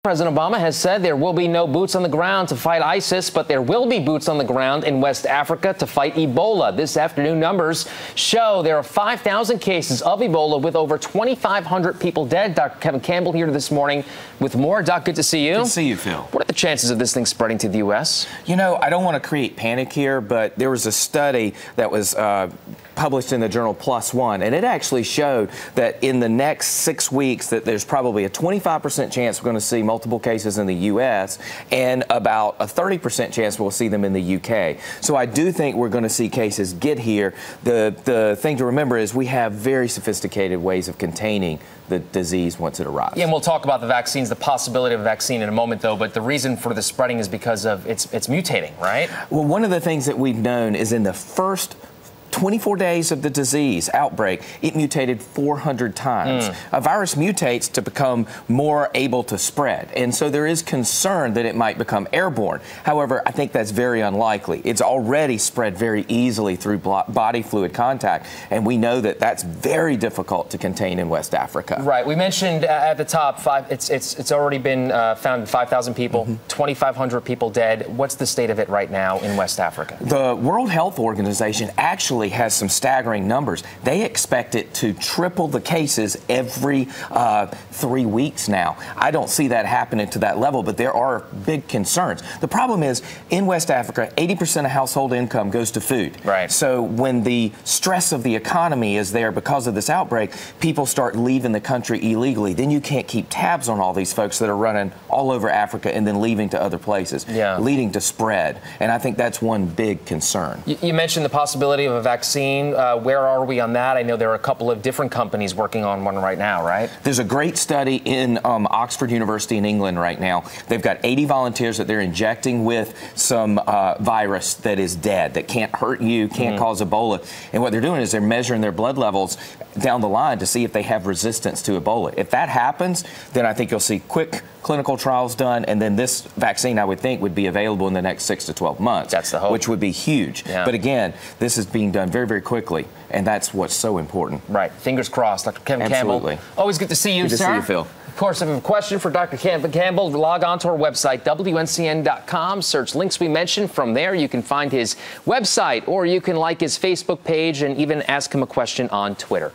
President Obama has said there will be no boots on the ground to fight ISIS, but there will be boots on the ground in West Africa to fight Ebola. This afternoon, numbers show there are 5,000 cases of Ebola with over 2,500 people dead. Dr. Kevin Campbell here this morning with more. Doc, good to see you. Good to see you, Phil. What are the chances of this thing spreading to the U.S.? You know, I don't want to create panic here, but there was a study that was published in the journal PLOS ONE, and it actually showed that in the next 6 weeks that there's probably a 25% chance we're going to see multiple cases in the U.S. and about a 30% chance we'll see them in the U.K. So I do think we're going to see cases get here. The thing to remember is we have very sophisticated ways of containing the disease once it arrives. Yeah, and we'll talk about the vaccines, the possibility of a vaccine in a moment, though, but the reason for the spreading is because of it's mutating, right? Well, one of the things that we've known is in the first 24 days of the disease outbreak, it mutated 400 times. A virus mutates to become more able to spread, and so there is concern that it might become airborne. However, I think that's very unlikely. It's already spread very easily through body fluid contact, and we know that that's very difficult to contain in West Africa. Right. We mentioned at the top, it's already been found in 5,000 people, 2,500 people dead. What's the state of it right now in West Africa? The World Health Organization actually has some staggering numbers. They expect it to triple the cases every 3 weeks now. I don't see that happening to that level, but there are big concerns. The problem is, in West Africa, 80% of household income goes to food. Right. So when the stress of the economy is there because of this outbreak, people start leaving the country illegally. Then you can't keep tabs on all these folks that are running all over Africa and then leaving to other places, leading to spread. And I think that's one big concern. You mentioned the possibility of a vaccine. Where are we on that? I know there are a couple of different companies working on one right now, right? There's a great study in Oxford University in England right now. They've got 80 volunteers that they're injecting with some virus that is dead, that can't hurt you, can't cause Ebola. And what they're doing is they're measuring their blood levels down the line to see if they have resistance to Ebola. If that happens, then I think you'll see quick clinical trials done, and then this vaccine, I would think, would be available in the next 6 to 12 months. That's the hope. Which would be huge. Yeah. But again, this is being done very, very quickly, and that's what's so important. Right. Fingers crossed. Dr. Kevin Campbell. Always good to see you, sir. Good to see you, Phil. Of course, if you have a question for Dr. Campbell, log on to our website, WNCN.com. Search links we mentioned. From there, you can find his website, or you can like his Facebook page and even ask him a question on Twitter.